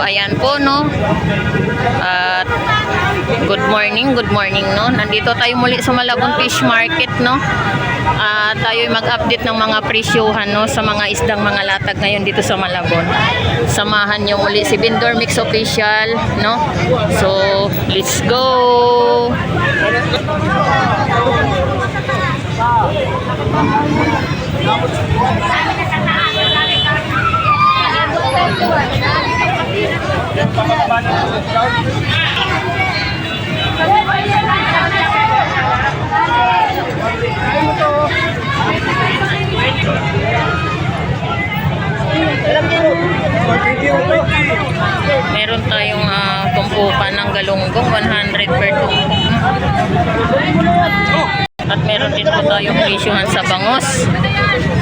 ayan po, no. At good morning, no. Nandito tayo muli sa Malabon Fish Market, no. Tayo mag-update ng mga presyohan, no, sa mga isdang mga latag ngayon dito sa Malabon. Samahan niyo muli si Vendor Mix Official, no. So, let's go. Meron tayong tumpukan ng galunggong 100 per tumpok. At meron din po tayong presyohan sa bangos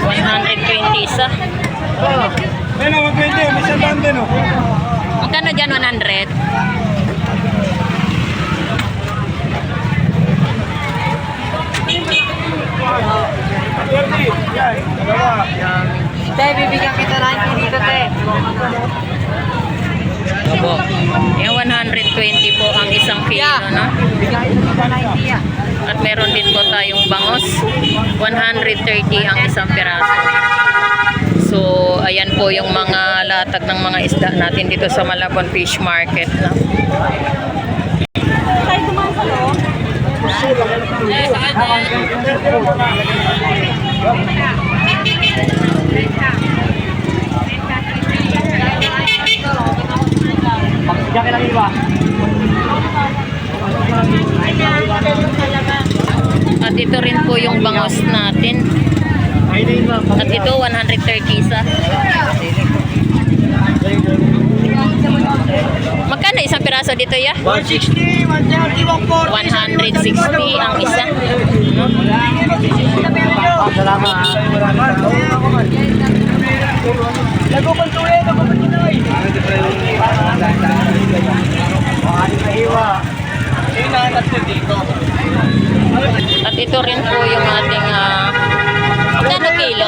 120 isa. Magkano dyan 100? Te, bibigyan kita na dito, te. Opo. Yung 120 po ang isang kilo, no? Bibigyan kita na idea. At meron din po tayong bangos 130 ang isang piraso. So, ayan po yung mga latag ng mga isda natin dito sa Malabon Fish Market, no? Tayo dumaan sa loob. At ito rin po yung bangos natin. At ito 130 isa. Magkano isang piraso dito, ya? 160, 130, 160 ang isa. No? Salamat. At ito rin po yung ating magkano kilo?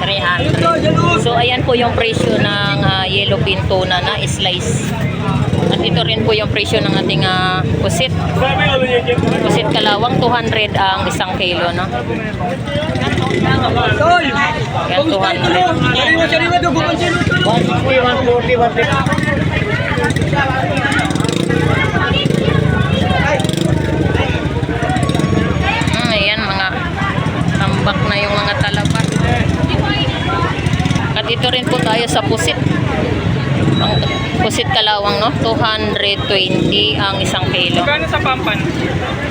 300. So ayan po yung presyo ng yellowfin tuna na slice. At ito rin po yung presyo ng ating pusit. Pusit kalawang 200 ang isang kilo, no? Yan 200. Ayan, mga tambak na yung mga talaba. At ito rin po tayo sa pusit. Ang pusit kalawang, no? 220 ang isang kilo. Magkano sa Pampan?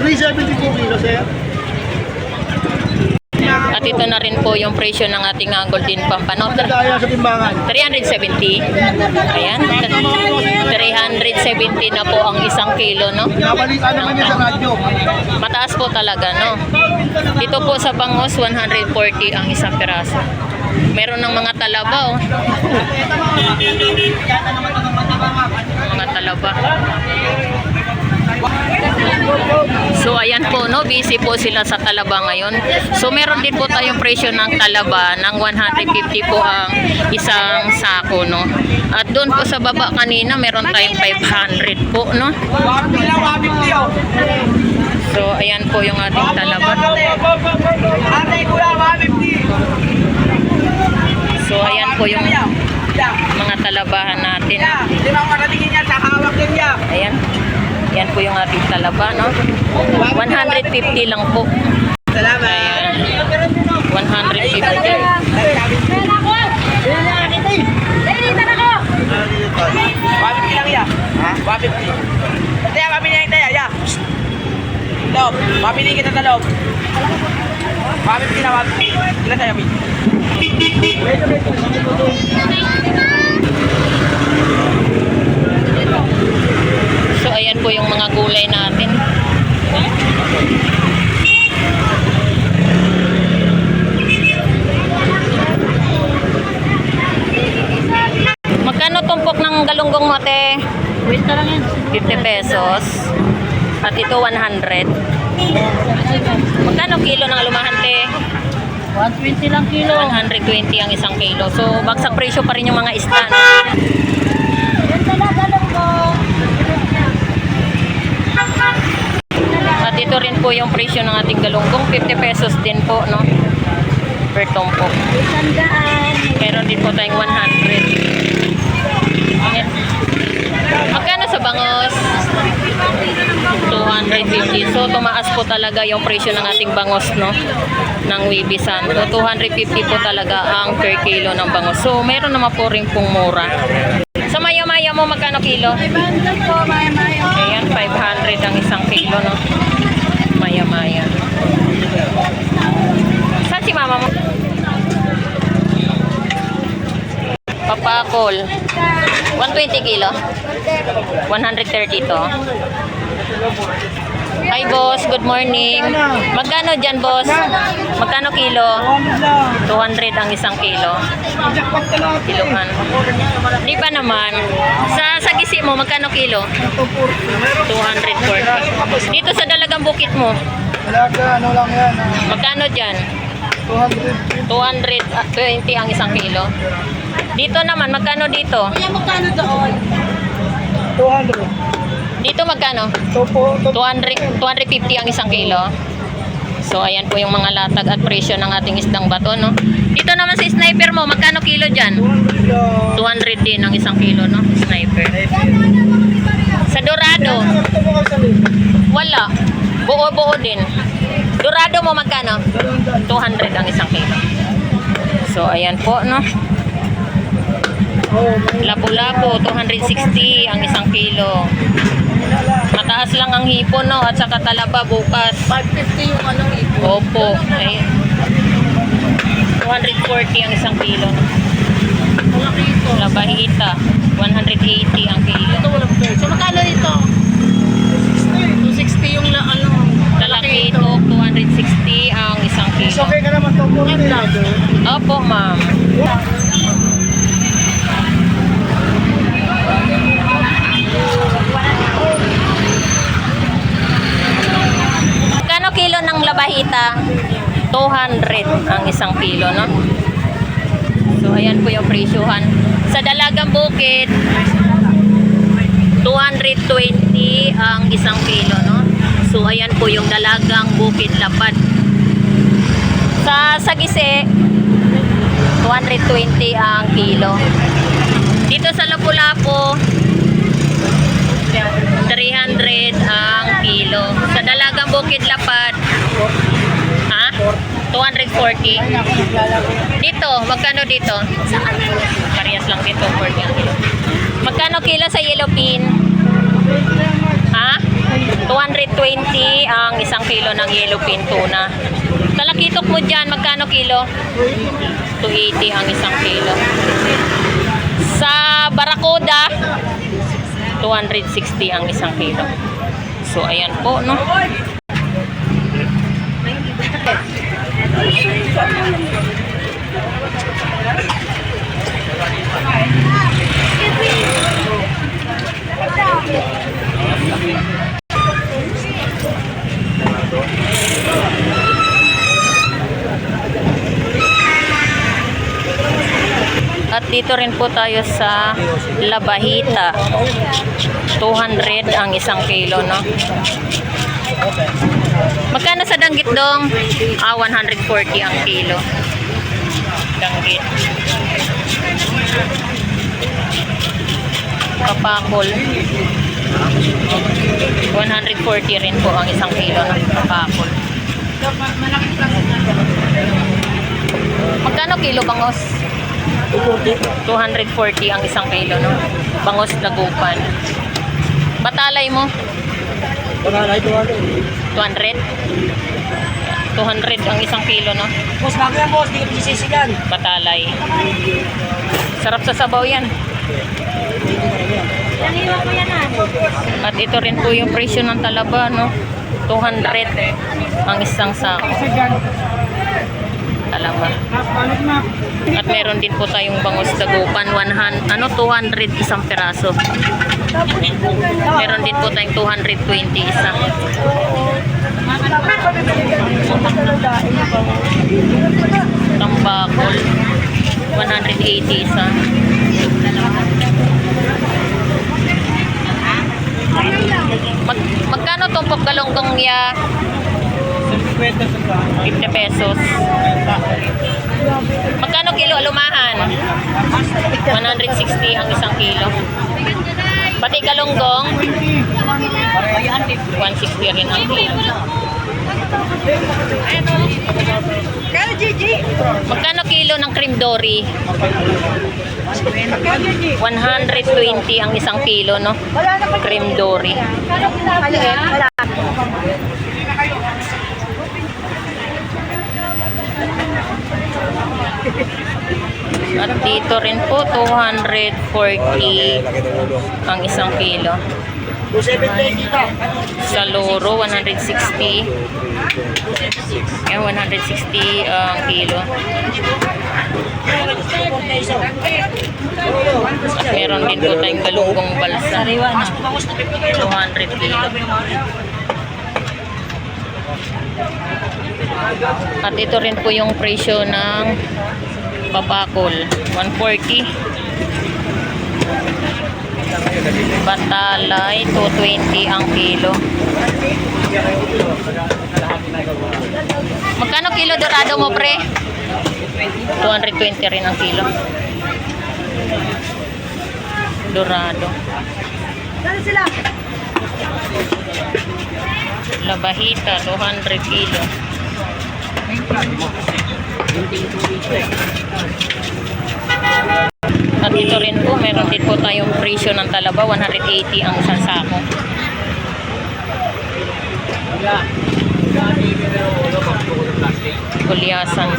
374 kilos, sir. At ito na rin po yung presyo ng ating golden pampano. Daya sa timbangan. 370. Ayan. 370 na po ang isang kilo, no? Nabalitan naman niya sa radyo. Mataas po talaga, no? Dito po sa bangos, 140 ang isang piraso. Meron ng mga talaba, oh. Mga talaba. So ayan po, no, busy po sila sa talaba ngayon. So meron din po tayong presyo ng talaba ng 150 po ang isang sako, no. At doon po sa baba kanina meron tayong 500 po, no. So ayan po yung ating talaba. So ayan po yung mga talabahan natin. Ayan. Yan po yung ating talaba, no? 150 lang po. Ayan. 150. Mabili kita sa loob. Mabili na, mabili. Sila tayo, mabili. So ayan po yung mga gulay natin. Magkano tumpok ng galunggong mo, te? 50 lang yan. 50 pesos. At ito 100. Magkano kilo ng alumahante? 120 lang kilo. 120 ang isang kilo. So bagsak presyo pa rin yung mga isda, no? rin po yung presyo ng ating galunggong. 50 pesos din po, no? Per tumpok. Meron din po tayong 100. Ayan. Magkano sa bangos? 250. So, tumaas po talaga yung presyo ng ating bangos, no? Ng Wibi Santo. 250 po talaga ang per kilo ng bangos. So, meron naman po rin pong mura. Sa maya-maya mo, magkano kilo? 500 po, maya-maya. Ayan, 500 ang isang kilo, no? Maya-maya. Saan si mama mo? Papakol. 120 kilo? 130 to. Hi boss, good morning. Magkano dyan boss? Magkano kilo? 200 ang isang kilo. Kilohan. Di ba naman? Sa gisi mo, magkano kilo? 240. Dito sa Dalagang Bukid mo, Talaga, ano lang yan. magkano dyan? 200. 220 ang isang kilo. Dito naman, magkano dito? Kaya magkano doon? 200. Dito magkano? Topo. 250 ang isang kilo. So, ayan po yung mga latag at presyo ng ating isdang bato, no? Dito naman sa sniper mo, magkano kilo dyan? 200 din ang isang kilo, no? Sniper. Sa dorado, wala. Buo-buo din. Dorado mo magkano? 200 ang isang kilo. So, ayan po, no? Lapu-lapu, 260 ang isang kilo. Mataas lang ang hipon, no? At saka talaba bukas. 550 yung ano ito. Opo. Ay, 240 ang isang kilo. No? Malaki ito. Labahita, 180 ang kilo. Ito walang presyo. Magkano ito? 260 yung ano. Lalaki ito, 260 ang isang kilo. Okay ka naman ito po. Opo, ma'am. Magkano kilo ng labahita? 200 ang isang kilo, no? So, ayan po yung presyuhan. Sa Dalagang Bukid, 220 ang isang kilo, no? So, ayan po yung Dalagang Bukid Lapad. Sa Sagise, 220 ang kilo. Dito sa Lapu-Lapu, 300 ang kilo. Sa Dalagang Bukid Lapad, ha? 240. Dito, magkano dito? Parehas lang dito, 40 ang kilo. Magkano kilo sa yellow pin? Ha? 220 ang isang kilo ng yellow pin tuna. Talakitok mo dyan, magkano kilo? 280 ang isang kilo. Sa Barakuda, 260 ang isang kilo. So, ayan po, no? At dito rin po tayo sa labahita. 200 ang isang kilo, no? Magkano sa danggit dong? 140 ang kilo. Danggit. Kapakol. 140 rin po ang isang kilo ng kapakol. Magkano kilo bangos? 240 ang isang kilo, no? Bangos dagupan. Batalay mo? 200? 200 ang isang kilo, no? Boss, bago yan boss. Di ka masisisigan. Batalay. Sarap sa sabaw yan. At ito rin po yung presyo ng talaba, no? 200 ang isang sako. Talaba. At meron din po tayong bangus dagupan, 200 isang piraso. Meron din po tayong 220 isa. Tambakol, 180 isa. Magkano tumpok galunggong ya? 50 pesos. Magkano kilo alumahan? 160 ang isang kilo. Pati galunggong? 160 rin ang kilo. Magkano kilo ng cream dory? 120 ang isang kilo, no? Cream dory. At dito rin po, 240 ang isang kilo. 270 kita. Sa loro, 160. Ayan, 160 ang kilo. At meron din po tayong galunggong balsa. 200 kilo. At ito rin po yung presyo ng papakol. 140. Batalay, 220 ang kilo. Magkano kilo dorado mo, pre? 220 rin ang kilo. Dorado. Labahita, 200 kilo. At ito rin po, meron din po tayong presyo ng talaba, 180 ang isang sako. Gulyasan.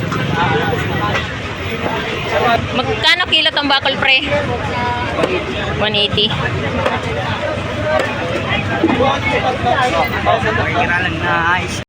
Magkano kilo tambakol, pre? 180. Kiralan na ayos.